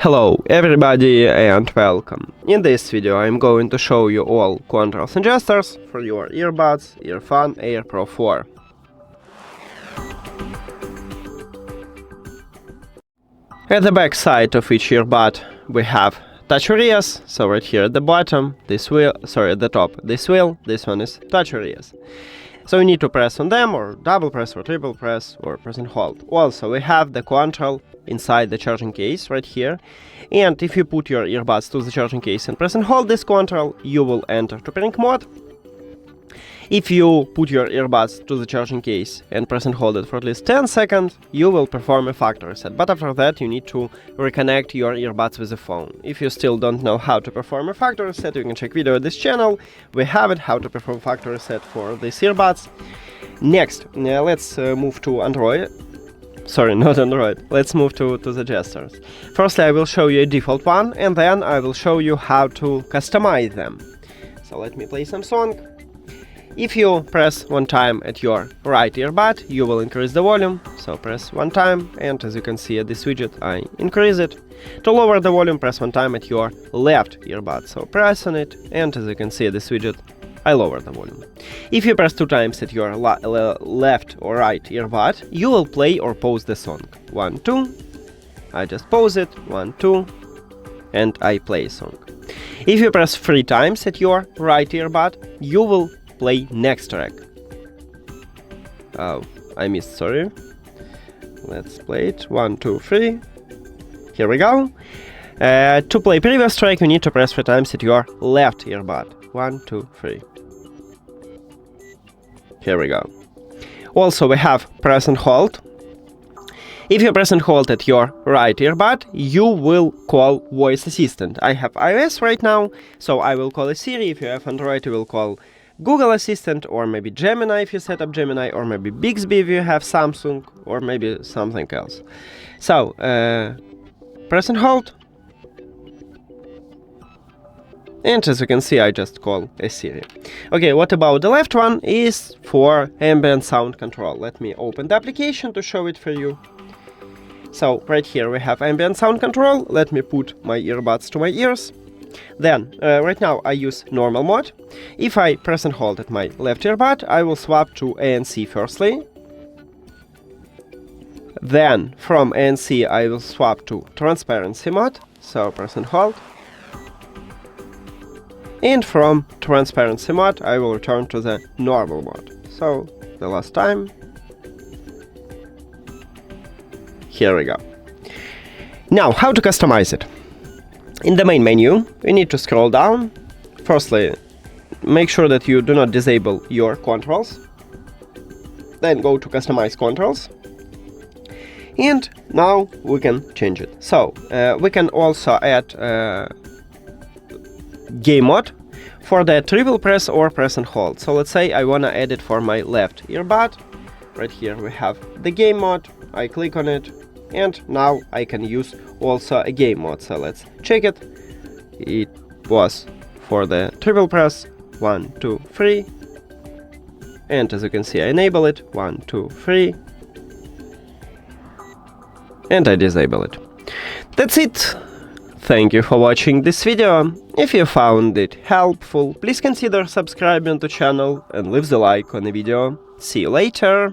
Hello everybody and welcome. In this video I'm going to show you all controls and gestures for your earbuds EARFUN Air Pro 4. At the back side of each earbud we have touch areas, so right here at the bottom, this wheel, at the top, this wheel, this one is touch areas. So you need to press on them, or double press, or triple press, or press and hold. Also, we have the control inside the charging case right here. And if you put your earbuds to the charging case and press and hold this control, you will enter to pairing mode. If you put your earbuds to the charging case and press and hold it for at least 10 seconds, you will perform a factory reset. But after that, you need to reconnect your earbuds with the phone. If you still don't know how to perform a factory reset, you can check video at this channel. We have it, how to perform factory reset for these earbuds. Next, let's move to Android. Sorry, not Android. Let's move to the gestures. Firstly, I will show you a default one, and then I will show you how to customize them. So let me play some song. If you press one time at your right earbud, you will increase the volume. So press one time, and as you can see at this widget, I increase it. To lower the volume, press one time at your left earbud. So press on it, and as you can see at this widget, I lower the volume. If you press two times at your left or right earbud, you will play or pause the song. 1, 2, I just pause it, 1, 2, and I play a song. If you press 3 times at your right earbud, you will play next track. Oh, I missed, sorry. Let's play it, 1, 2, 3. Here we go. To play previous track, you need to press 3 times at your left earbud. 1, 2, 3. Here we go. Also, we have press and hold. If you press and hold at your right earbud, you will call voice assistant. I have iOS right now, so I will call Siri. If you have Android, you will call Google Assistant, or maybe Gemini if you set up Gemini, or maybe Bixby if you have Samsung, or maybe something else. So, press and hold. And as you can see, I just call a Siri. Okay, what about the left one is for ambient sound control. Let me open the application to show it for you. So right here we have ambient sound control. Let me put my earbuds to my ears. Then, right now I use normal mode. If I press and hold at my left earbud, I will swap to ANC firstly. Then from ANC I will swap to transparency mode. So press and hold. And from transparency mode, I will return to the normal mode. So, the last time. Here we go. Now, how to customize it? In the main menu, you need to scroll down. Firstly, make sure that you do not disable your controls. Then go to customize controls. And now we can change it. So, we can also add game mode for the triple press or press and hold. So let's say I wanna add it for my left earbud. Right here we have the game mode. I click on it, and now I can use also a game mode. So let's check it. It was for the triple press. 1, 2, 3. And as you can see, I enable it. 1, 2, 3. And I disable it. That's it. Thank you for watching this video. If you found it helpful, please consider subscribing to the channel and leave the like on the video. See you later!